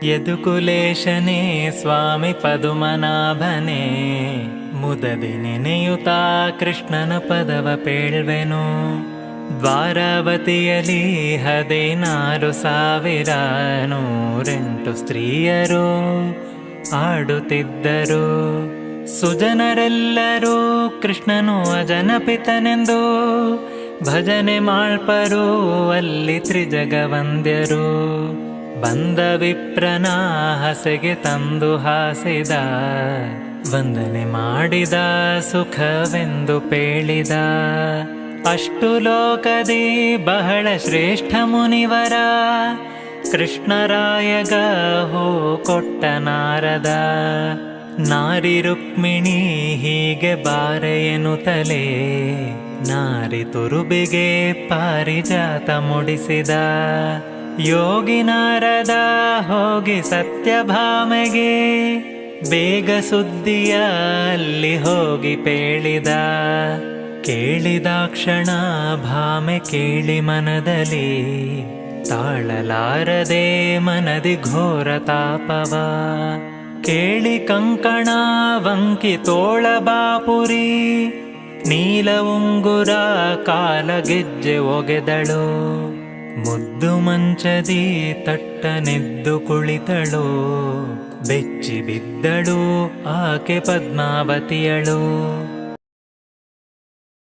ಯದುಕುಲೇಶನೇ ಸ್ವಾಮಿ ಪದುಮನಾಭನೇ, ಮುದದಿ ನೆನೆಯುತ್ತಾ ಕೃಷ್ಣನ ಪದವ ಪೇಳ್ವೆನು. ದ್ವಾರಾವತಿಯಲ್ಲಿ 16,000 ಸ್ತ್ರೀಯರು ಆಡುತ್ತಿದ್ದರು. ಸುಜನರೆಲ್ಲರೂ ಕೃಷ್ಣನು ಅಜನಪಿತನೆಂದು ಭಜನೆ ಮಾಳ್ಪರು ಅಲ್ಲಿ ತ್ರಿಜಗವಂದ್ಯರು. ಬಂದ ವಿಪ್ರನ ಹಸೆಗೆ ತಂದು ಹಾಸಿದ, ವಂದನೆ ಮಾಡಿದ ಸುಖವೆಂದು ಪೇಳಿದ. ಅಷ್ಟು ಲೋಕದಿ ಬಹಳ ಶ್ರೇಷ್ಠ ಮುನಿವರ, ಕೃಷ್ಣರಾಯಗ ಹೋ ಕೊಟ್ಟ ನಾರದ. ನಾರಿ ರುಕ್ಮಿಣಿ ಹೀಗೆ ಬಾರೆ ಎನ್ನುತ್ತಲೇ, ನಾರಿ ತುರುಬಿಗೆ ಪಾರಿಜಾತ ಮುಡಿಸಿದ. ಯೋಗಿ ನಾರದ ಹೋಗಿ ಸತ್ಯಭಾಮೆಗೆ, ಬೇಗ ಸುದ್ದಿಯ ಅಲ್ಲಿ ಹೋಗಿ ಪೇಳಿದ. ಕೇಳಿದಾಕ್ಷಣ ಭಾಮೆ ಕೇಳಿ ಮನದಲ್ಲಿ, ತಾಳಲಾರದೆ ಮನದಿ ಘೋರ ತಾಪವ. ಕೇಳಿ ಕಂಕಣ ವಂಕಿ ತೋಳ ಬಾಪುರಿ, ನೀಲ ಉಂಗುರ ಕಾಲಗೆಜ್ಜೆ ಒಗೆದಳು. ಮುದ್ದು ಮಂಚದಿ ತಟ್ಟನೆದ್ದು ಕುಳಿತಳು, ಬೆಚ್ಚಿ ಬಿದ್ದಳು ಆಕೆ ಪದ್ಮಾವತಿಯಳು.